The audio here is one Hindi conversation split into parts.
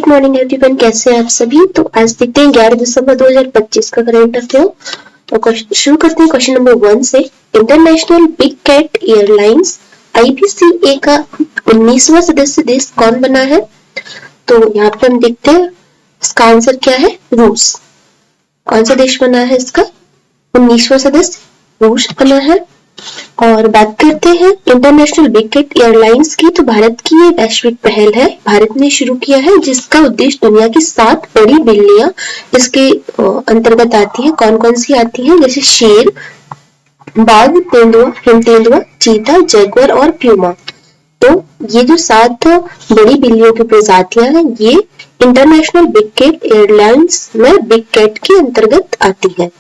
गुड मॉर्निंग एवरीवन, कैसे हैं आप सभी। तो आज देखते हैं 11 दिसंबर 2025 का करंट अफेयर। तो शुरू करते हैं क्वेश्चन नंबर 1 से। International big cat airlines IBCA का 19वां सदस्य देश कौन बना है। तो यहाँ पे हम देखते हैं इसका आंसर क्या है, रूस। कौन सा देश बना है इसका 19वां सदस्य, रूस बना है। और बात करते हैं इंटरनेशनल बिग कैट एयरलाइंस की, तो भारत की ये वैश्विक पहल है, भारत ने शुरू किया है, जिसका उद्देश्य दुनिया की 7 बड़ी बिल्लियां इसके अंतर्गत आती है। कौन कौन सी आती हैं, जैसे शेर, बाघ, तेंदुआ, हिमतेंदुआ, चीता, जगुआर और प्यूमा। तो ये जो 7 बड़ी बिल्लियों की प्रजातियां हैं, ये इंटरनेशनल बिग कैट एयरलाइंस में बिग कैट के अंतर्गत आती है।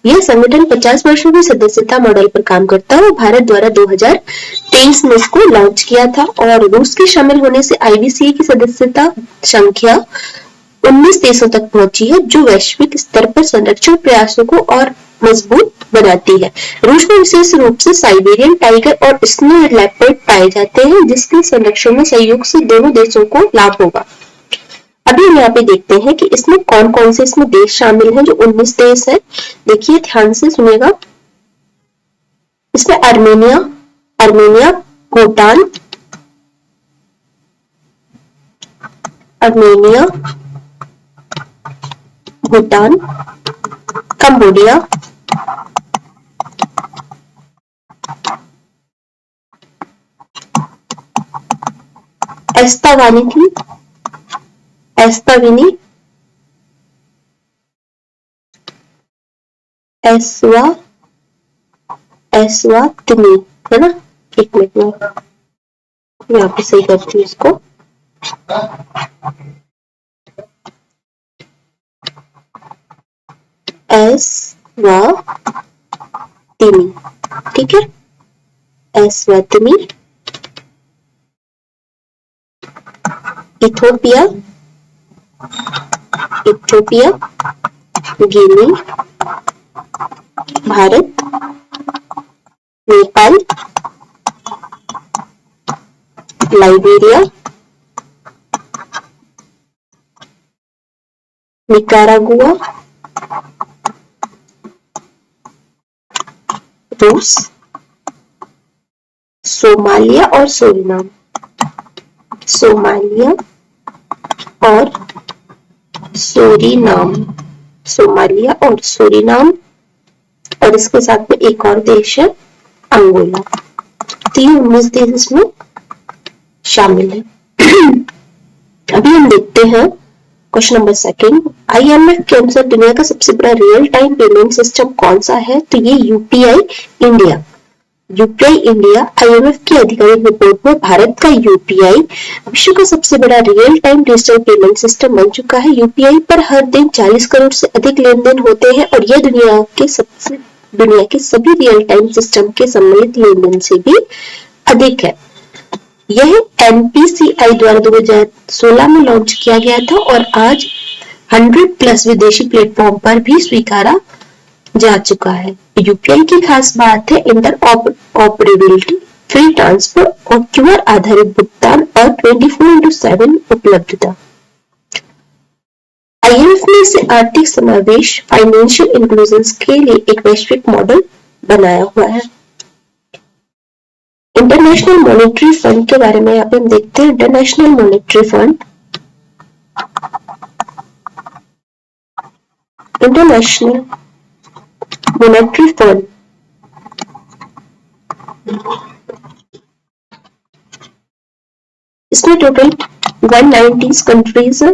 यह संगठन 50 वर्षों की सदस्यता मॉडल पर काम करता है और भारत द्वारा 2023 में इसको लॉन्च किया था। और रूस के शामिल होने से IBCA की सदस्यता संख्या 19 देशों तक पहुंची है, जो वैश्विक स्तर पर संरक्षण प्रयासों को और मजबूत बनाती है। रूस में विशेष रूप से साइबेरियन टाइगर और स्नो लेपर्ड पाए जाते हैं, जिसके संरक्षण में सहयोग से दोनों देशों को लाभ होगा। अभी हम यहाँ पे देखते हैं कि इसमें कौन कौन से इसमें देश शामिल हैं, जो 19 देश है। देखिए ध्यान से सुनिएगा। इसमें अर्मेनिया, भूटान, कंबोडिया, एस्वातिनी, है ना। एक मिनट में यहाँ पे सही करती हूँ इसको। एस्वातिनी, ठीक है, एस्वातिनी, इथोपिया, गिनी, भारत, नेपाल, लाइबेरिया, निकारागुआ, रूस, सोमालिया और सूरीनाम, और इसके साथ में एक और देश है अंगोला। 19 देश इसमें शामिल है। अभी हम देखते हैं क्वेश्चन नंबर 2। IMF के अनुसार दुनिया का सबसे बड़ा रियल टाइम पेमेंट सिस्टम कौन सा है। तो ये UPI इंडिया IMF की आधिकारिक रिपोर्ट में भारत का UPI विश्व का सबसे बड़ा real time digital payment system बन चुका है। UPI पर हर दिन 40 करोड़ से अधिक लेन देन होते हैं और यह दुनिया के सभी रियल टाइम सिस्टम के सम्मिलित लेन देन से भी अधिक है। यह NPCI द्वारा 2016 में लॉन्च किया गया था और आज 100+ विदेशी प्लेटफॉर्म पर भी स्वीकारा जा चुका है। UPI की खास बात है इंटरऑपरेबिलिटी, फ्री ट्रांसफर और QR आधारित भुगतान और 24/7 उपलब्धता। IMF ने इसे आर्थिक समावेश, फाइनेंशियल इंक्लूजन के लिए एक वैश्विक मॉडल बनाया हुआ है। इंटरनेशनल मॉनेटरी फंड के बारे में यहाँ पे हम देखते हैं। इंटरनेशनल मॉनेटरी फंड इसमें टोटल 190 कंट्रीज है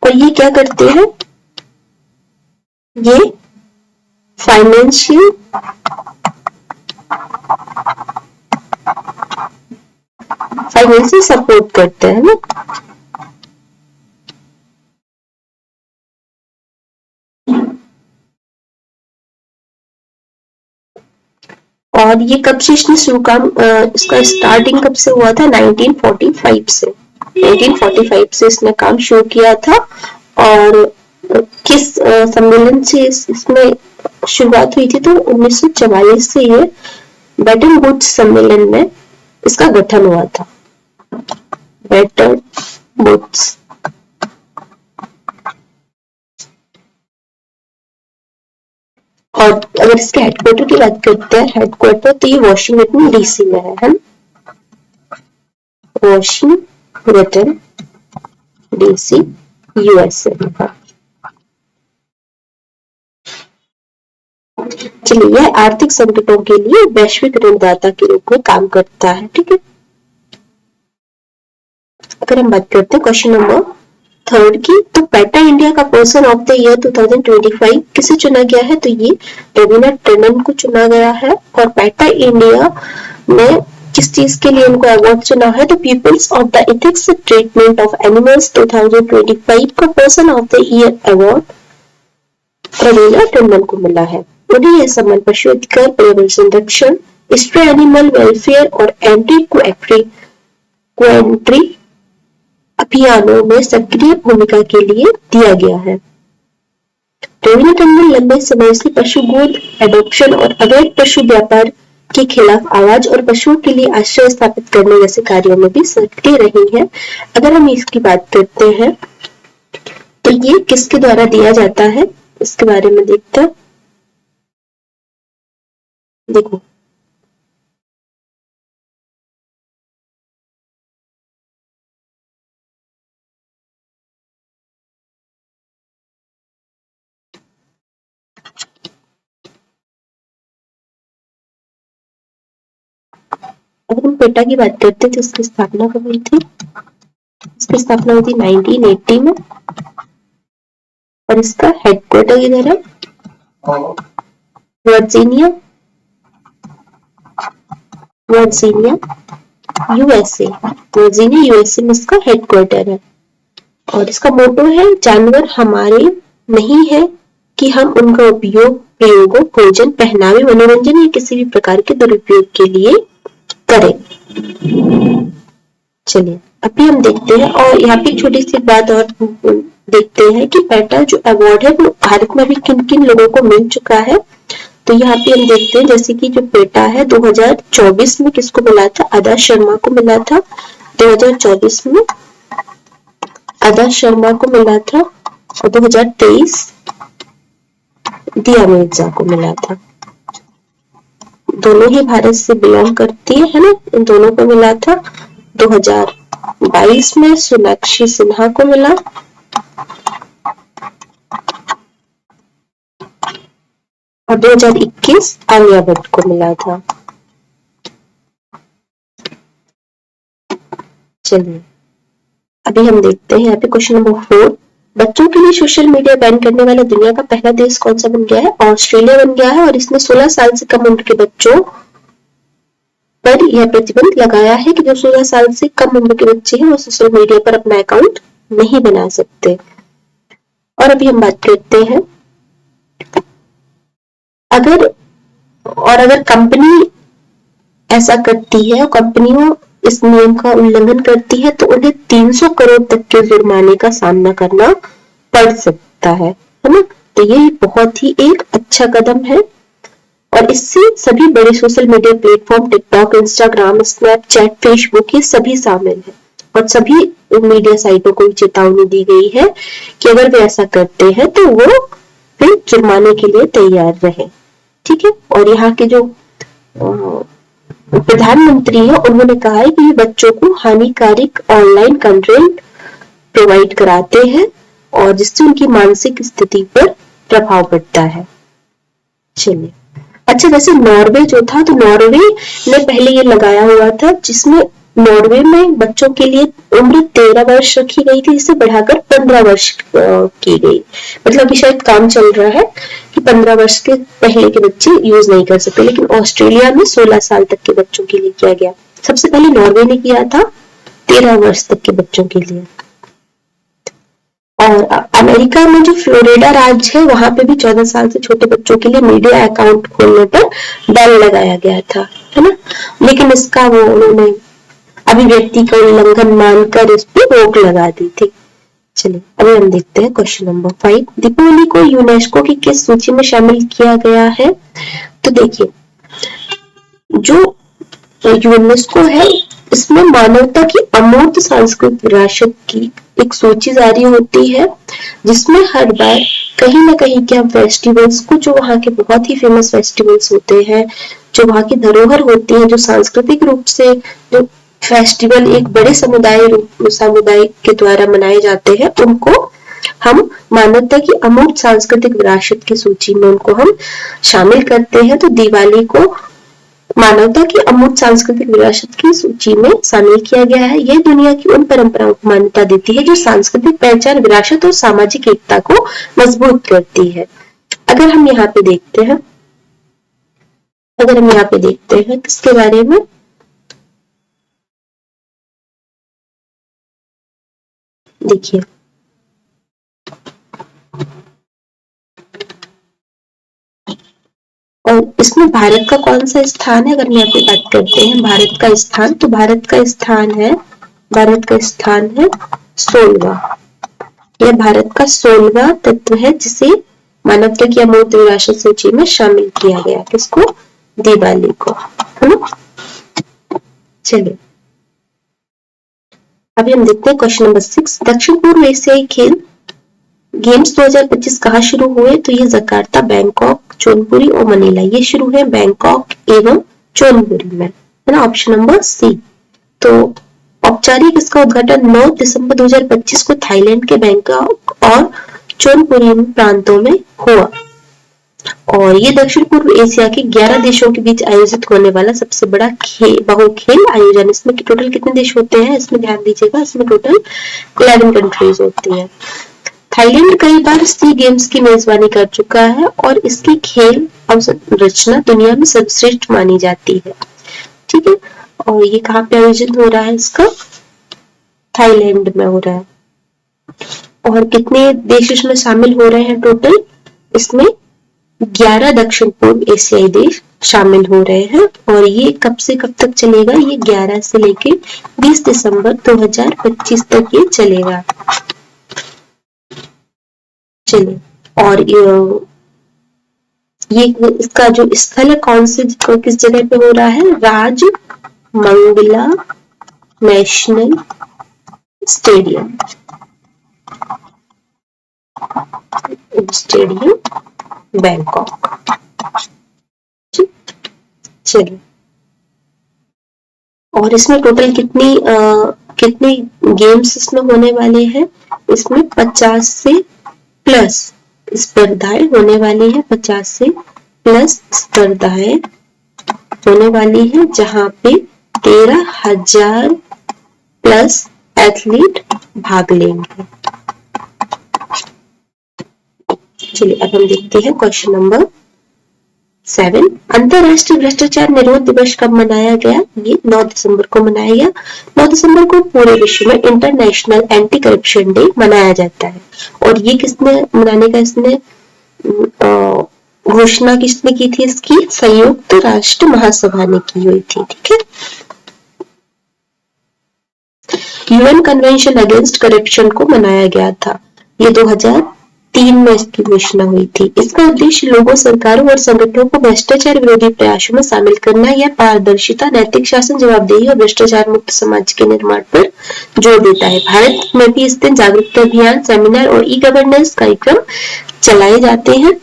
और ये क्या करते हैं, ये फाइनेंशियल सपोर्ट करते हैं ना। और ये कब से इसने शुरू काम इसका स्टार्टिंग कब से हुआ था, 1945 से। 1945 से इसने काम शुरू किया था। और किस सम्मेलन से इसमें शुरुआत हुई थी, तो 1944 से ये बैटन वुड्स सम्मेलन में इसका गठन हुआ था। Bretton Woods. और अगर इसके हेडक्वार्टर की बात करते हैं, हेडक्वार्टर तो ये वॉशिंगटन डीसी में है ना, वॉशिंगटन डीसी यूएसए में। चलिए, यह आर्थिक संकटों के लिए वैश्विक ऋणदाता के रूप में काम करता है। ठीक है, अगर हम बात करते हैं क्वेश्चन नंबर 3 की, तो पेटा इंडिया का पर्सन ऑफ द ईयर 2025 किसे चुना गया है? तो ये रवीना टंडन को चुना गया है। और पेटा इंडिया में किस चीज के लिए उनको अवार्ड चुना है? तो peoples of the ethics treatment of animals 2025 का person of the year award Raveena Tandon को मिला है। उन्हें यह सम्मान पशु अधिकार, पर्यावरण संरक्षण, स्ट्रे एनिमल वेलफेयर और एंटी क्वेंट्री अभियानों में सक्रिय भूमिका के लिए दिया गया है। रवीना टंडन लंबे समय से पशु गोद, एडॉप्शन और अवैध पशु व्यापार के खिलाफ आवाज और पशुओं के लिए आश्रय स्थापित करने जैसे कार्यों में भी सक्रिय रही है। अगर हम इसकी बात करते हैं तो ये किसके द्वारा दिया जाता है, इसके बारे में देखते हैं। देखो, अगर हम पेटा की बात करते हैं तो इसकी स्थापना कब हुई थी? इसकी स्थापना हुई थी 1980 में। और इसका हेडक्वार्टर किधर है? Virginia USA. वर्जीनिया यूएसए में इसका हेडक्वार्टर है। और इसका मोटो है, जानवर हमारे नहीं है कि हम उनका उपयोग प्रयोगों, भोजन, पहनावे, मनोरंजन या किसी भी प्रकार के दुरुपयोग के लिए करें। चलिए, अभी हम देखते हैं और यहाँ पे छोटी सी बात और देखते हैं कि पेटा जो अवार्ड है वो भारत में भी किन किन लोगों को मिल चुका है। तो यहाँ पे हम देखते हैं जैसे कि जो पेटा है 2024 में किसको मिला था? आदर्श शर्मा को मिला था। 2024 में आदर्श शर्मा को मिला था। और 2023 दिया मिर्जा को मिला था। दोनों ही भारत से बिलोंग करती है ना, इन दोनों को मिला था। 2022 में सोनाक्षी सिन्हा को मिला। और 2021 आलिया भट्ट को मिला था। चलिए, अभी हम देखते हैं यहाँ पे क्वेश्चन नंबर 4। बच्चों के लिए सोशल मीडिया बैन करने वाला दुनिया का पहला देश कौन सा बन गया है? ऑस्ट्रेलिया बन गया है। और इसने 16 साल से कम उम्र के बच्चों पर यह प्रतिबंध लगाया है कि जो 16 साल से कम उम्र के बच्चे हैं वो सोशल मीडिया पर अपना अकाउंट नहीं बना सकते। और अभी हम बात करते हैं अगर कंपनी ऐसा करती है और कंपनियों इस नियम का उल्लंघन करती है तो उन्हें 300 करोड़ तक के जुर्माने का सामना करना पड़ सकता है ना। तो ये बहुत ही एक अच्छा कदम है और इससे सभी बड़े social media platform TikTok, Instagram, Snapchat, Facebook ये सभी शामिल है। और सभी मीडिया साइटों को चेतावनी दी गई है कि अगर वे ऐसा करते हैं तो वो फिर जुर्माने के लिए तैयार रहे। ठीक है, और यहाँ के जो प्रधानमंत्री है उन्होंने कहा है कि ये बच्चों को हानिकारक ऑनलाइन कंटेंट प्रोवाइड कराते हैं और जिससे उनकी मानसिक स्थिति पर प्रभाव पड़ता है। चलिए, अच्छा, वैसे नॉर्वे जो था तो नॉर्वे ने पहले ये लगाया हुआ था जिसमें नॉर्वे में बच्चों के लिए उम्र 13 वर्ष रखी गई थी, जिसे बढ़ाकर 15 वर्ष की गई। मतलब अभी शायद काम चल रहा है कि 15 वर्ष के पहले के बच्चे यूज नहीं कर सकते, लेकिन ऑस्ट्रेलिया में 16 साल तक के बच्चों के लिए किया गया। सबसे पहले नॉर्वे ने किया था 13 वर्ष तक के बच्चों के लिए। और अमेरिका में जो फ्लोरिडा राज्य है वहां पे भी 14 साल से छोटे बच्चों के लिए मीडिया अकाउंट खोलने पर बैन लगाया गया था, है ना। लेकिन इसका वो उन्होंने अभिव्यक्ति का उल्लंघन मानकर इस पर रोक लगा दी थी। चलिए, अभी हम देखते हैं क्वेश्चन नंबर 5। दीपावली को यूनेस्को की किस सूची में शामिल किया गया है? तो देखिए, जो यूनेस्को है, इसमें मानवता की अमूर्त सांस्कृतिक विरासत की एक सूची जारी होती है, जिसमें हर बार कहीं ना कहीं क्या फेस्टिवल्स को, जो वहाँ के बहुत ही फेमस फेस्टिवल्स होते हैं, जो वहाँ की धरोहर होती है, जो सांस्कृतिक रूप से जो फेस्टिवल एक बड़े समुदाय के द्वारा मनाए जाते हैं, उनको हम मानवता की अमूर्त सांस्कृतिक विरासत की सूची में उनको हम शामिल करते हैं। तो दिवाली को मानवता की अमूर्त सांस्कृतिक विरासत की सूची में शामिल किया गया है। यह दुनिया की उन परंपराओं को मान्यता देती है जो सांस्कृतिक पहचान, विरासत और सामाजिक एकता को मजबूत करती है। अगर हम यहाँ पे देखते हैं, किसके बारे में, देखिए और इसमें भारत का कौन सा स्थान है, अगर हम यहाँ पे बात करते हैं भारत का स्थान, तो भारत का स्थान है 16वां। यह भारत का 16वां तत्व है जिसे मानवता की अमूर्त विरासत सूची में शामिल किया गया। किसको? दिवाली को, है ना। चलिए अभी हम देखते हैं क्वेश्चन नंबर 6। दक्षिण पूर्व एशियाई खेल गेम्स 2025 कहाँ शुरू हुए? तो ये जकार्ता, बैंकॉक, चोनपुरी और मनीला, ये शुरू है बैंकॉक एवं चोनपुरी में, है ना, ऑप्शन नंबर सी। तो औपचारिक इसका उद्घाटन 9 दिसंबर 2025 को थाईलैंड के बैंकॉक और चोनपुरी प्रांतों में हुआ और ये दक्षिण पूर्व एशिया के 11 देशों के बीच आयोजित होने वाला सबसे बड़ा बहुखेल आयोजन। इसमें टोटल कितने देश होते हैं, इसमें ध्यान दीजिएगा, इसमें टोटल 11 कंट्रीज होती है। थाईलैंड कई बार सी गेम्स की मेजबानी कर चुका है और इसकी खेल अवसंरचना दुनिया में सर्वश्रेष्ठ मानी जाती है। ठीक है, और ये कहाँ पे आयोजित हो रहा है? इसका थाईलैंड में हो रहा है। और कितने देश इसमें शामिल हो रहे हैं टोटल? इसमें 11 दक्षिण पूर्व एशियाई देश शामिल हो रहे हैं और ये कब से कब तक चलेगा? ये 11 से लेके 20 दिसंबर 2025 तक ये चलेगा। चलिए, और ये इसका जो स्थल है कौन से, किस जगह पे हो रहा है? Rajamangala national stadium Bangkok. चलिए, और इसमें टोटल कितनी गेम्स इसमें होने वाले हैं? इसमें 50 से प्लस स्पर्धाएं होने वाली है, 50 से प्लस स्पर्धाएं होने वाली है, जहां पे 13,000 प्लस एथलीट भाग लेंगे। चलिए अब हम देखते हैं क्वेश्चन नंबर 7। अंतरराष्ट्रीय भ्रष्टाचार निरोध दिवस कब मनाया गया? ये 9 दिसंबर को मनाया गया। 9 दिसंबर को पूरे विश्व में इंटरनेशनल एंटी करप्शन डे मनाया जाता है और ये किसने मनाने का इसने घोषणा किसने की थी? इसकी संयुक्त राष्ट्र महासभा ने की हुई थी। ठीक है, यूएन कन्वेंशन अगेंस्ट करप्शन को मनाया गया था, ये 2003 में इसकी घोषणा हुई थी। इसका उद्देश्य लोगों, सरकारों और संगठनों को भ्रष्टाचार विरोधी प्रयासों में शामिल करना या पारदर्शिता, नैतिक शासन, जवाबदेही और भ्रष्टाचार मुक्त समाज के निर्माण पर जोर देता है। भारत में भी इस दिन जागरूकता अभियान, सेमिनार और ई गवर्नेंस कार्यक्रम चलाए जाते हैं।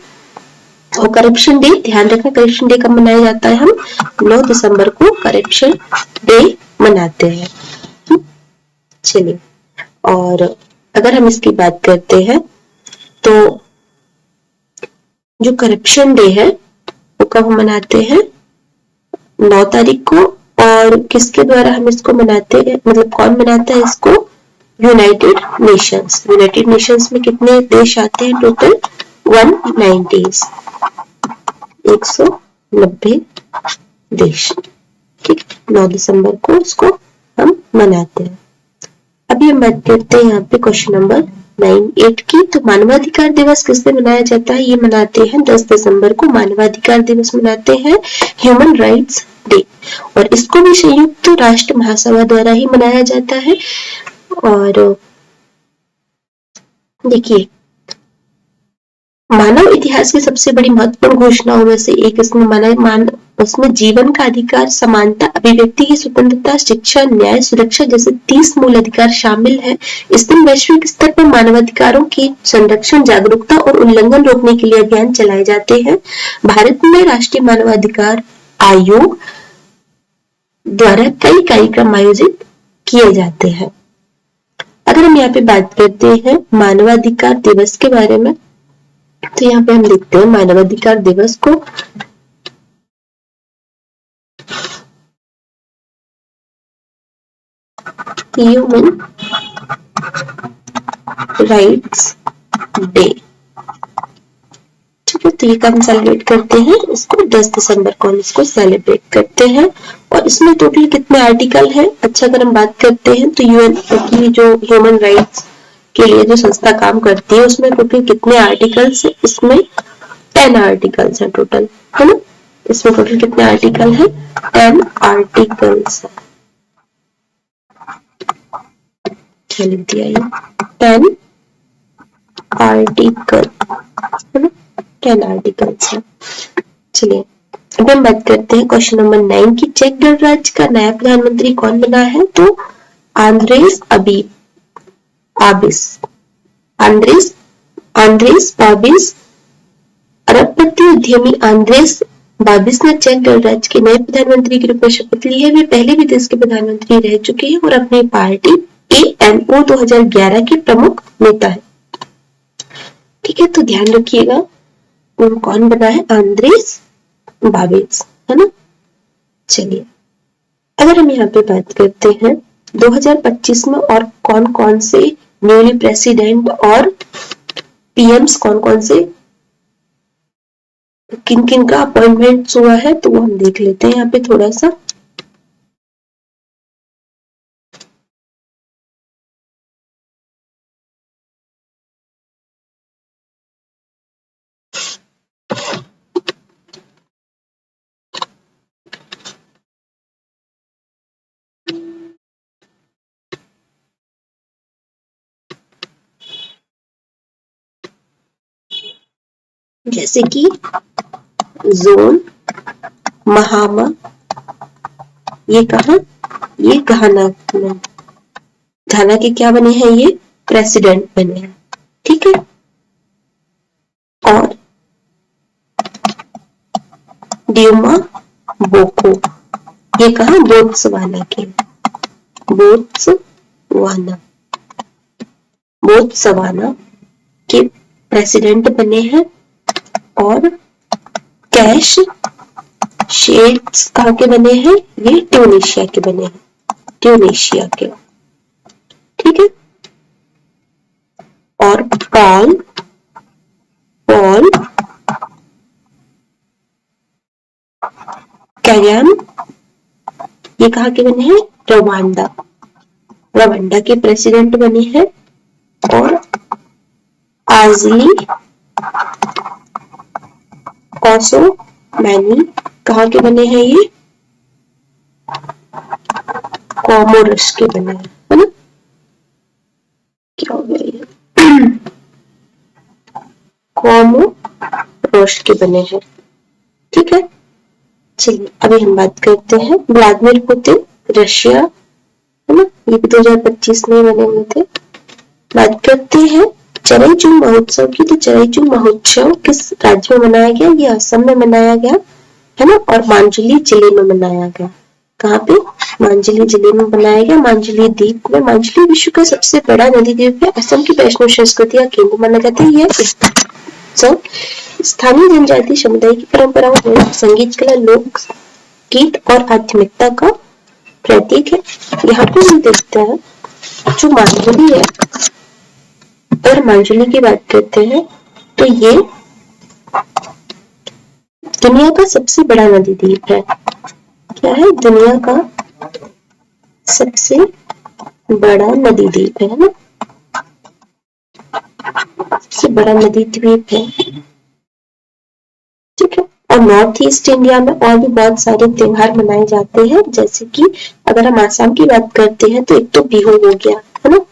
और करप्शन डे, ध्यान रखना करप्शन डे कब मनाया जाता है? हम 9 दिसंबर को करप्शन डे मनाते हैं। चलिए, और अगर हम इसकी बात करते हैं तो जो करप्शन डे है वो कब हम मनाते हैं? 9 तारीख को। और किसके द्वारा हम इसको मनाते हैं, मतलब कौन मनाता है इसको? United Nations. यूनाइटेड नेशंस में कितने देश आते हैं टोटल? 190, 190 देश। ठीक, 9 दिसंबर को इसको हम मनाते हैं। अभी हम बात करते हैं यहाँ पे क्वेश्चन नंबर 9-8 की। तो मानवाधिकार दिवस किस दिन मनाया जाता है? ये मनाते हैं 10 दिसंबर को मानवाधिकार दिवस मनाते हैं, ह्यूमन राइट्स डे, और इसको भी संयुक्त राष्ट्र महासभा द्वारा ही मनाया जाता है। और देखिए, मानव इतिहास की सबसे बड़ी महत्वपूर्ण घोषणाओं में से एक इसमें उसमें जीवन का अधिकार, समानता, अभिव्यक्ति की स्वतंत्रता, शिक्षा, न्याय, सुरक्षा जैसे 30 मूल अधिकार शामिल है। इस दिन वैश्विक स्तर पर मानवाधिकारों की संरक्षण, जागरूकता और उल्लंघन रोकने के लिए अभियान चलाए जाते हैं। भारत में राष्ट्रीय मानवाधिकार आयोग द्वारा कई कार्यक्रम आयोजित किए जाते हैं। अगर हम यहाँ पे बात करते हैं मानवाधिकार दिवस के बारे में, तो यहाँ पे हम लिखते हैं मानवाधिकार दिवस को ह्यूमन राइट्स डे। ठीक है, तो ये कब सेलिब्रेट करते हैं? इसको 10 दिसंबर को हम इसको सेलिब्रेट करते हैं। और इसमें टोटल कितने आर्टिकल हैं? अच्छा, अगर हम बात करते हैं तो यूएन की जो ह्यूमन राइट्स के लिए जो संस्था काम करती है उसमें टोटल कितने आर्टिकल्स है? इसमें 10 आर्टिकल्स है टोटल, है ना। इसमें टोटल कितने आर्टिकल है? 10 आर्टिकल्स है। क्या लिख दिया ये? 10 आर्टिकल, है ना, 10 आर्टिकल्स है। चलिए अब हम बात करते हैं क्वेश्चन नंबर 9 की। चेक गणराज्य का नया प्रधानमंत्री कौन बना है? तो आंद्रेस बाबिस। अरबपति उद्यमी आंद्रेस बाबिस ने चेक गणराज्य के नए प्रधानमंत्री के रूप में शपथ ली है। वे पहले भी देश के प्रधानमंत्री रह चुके हैं और अपनी पार्टी ANO 2011 के प्रमुख नेता है। ठीक है, तो ध्यान रखिएगा कौन बना है? आंद्रेस बाबिस, है ना। चलिए अगर हम यहाँ पे बात करते हैं 2025 में और कौन कौन से न्यूली प्रेसिडेंट और PMs कौन कौन से किन किन का अपॉइंटमेंट हुआ है, तो वो हम देख लेते हैं यहाँ पे थोड़ा सा। जैसे कि जोन महामा, ये कहा, ये घाना में, घाना के क्या बने हैं? ये प्रेसिडेंट बने हैं। ठीक है, और ड्यूमा बोको, ये कहा? बोत्सवाना के प्रेसिडेंट बने हैं। और कैश शेट्स कहाँ के बने हैं? ये ट्यूनीशिया के बने हैं, ट्यूनीशिया के। ठीक है, और पॉल कैगन, ये कहाँ के बने हैं? रवांडा के प्रेसिडेंट बने हैं। और आजली कोसोमैनी कहाँ के बने हैं? ये कोमोरस के बने हैं, है ना। क्या हो गया ये? कोमोरोस के बने हैं। ठीक है, चलिए अभी हम बात करते हैं व्लादिमीर पुतिन, रशिया, है ना, ये भी 2025 में बने हुए थे। बात करते हैं चराईचुंग महोत्सव की। तो चराईचुंग महोत्सव किस राज्य में मनाया गया? ये असम में मनाया गया, है ना, और मांजुली जिले में मनाया गया। कहाँ पे? मांजुली जिले में बनाया गया, मांजुली द्वीप में। मांजुली विश्व का सबसे बड़ा नदी द्वीप है। असम की वैष्णव संस्कृति का केंद्र माना जाता है। यह स्थानीय जनजातीय समुदाय की परंपराओं में संगीत, कला, लोक गीत और आध्यात्मिकता का प्रतीक है। यहाँ पे हम देखते हैं जो मांजुली है, अगर मांजुली की बात करते हैं तो ये दुनिया का सबसे बड़ा नदी द्वीप है। क्या है? दुनिया का सबसे बड़ा नदी द्वीप है ना, सबसे बड़ा नदी द्वीप है। ठीक है, और नॉर्थ ईस्ट इंडिया में और भी बहुत सारे त्योहार मनाए जाते हैं। जैसे कि अगर हम आसाम की बात करते हैं तो एक तो बिहू हो गया, है ना।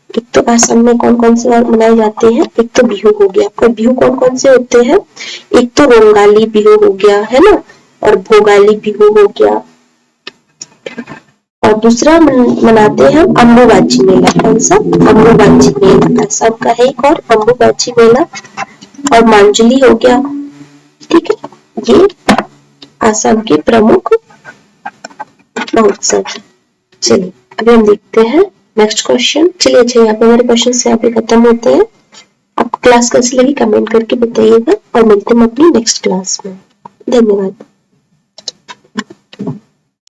एक तो आसाम में कौन कौन से मनाए जाते हैं? एक तो बिहू हो गया। और बिहू कौन कौन से होते हैं? एक तो रोंगाली बिहू हो गया, है ना, और भोगाली बिहू हो गया। और दूसरा मनाते हैं हम अम्बुबाची मेला। कौन सा? अम्बुबाची मेला। असम का है एक और अम्बुबाची मेला। और मांजुली हो गया। ठीक है, ये असम के प्रमुख महोत्सव। चलिए अभी हम देखते हैं नेक्स्ट क्वेश्चन। चलिए अच्छा, यहाँ पे हमारे क्वेश्चन यहाँ पे खत्म होते हैं। आपको क्लास कैसी लगी कमेंट करके बताइएगा और मिलते हैं अपनी नेक्स्ट क्लास में। धन्यवाद।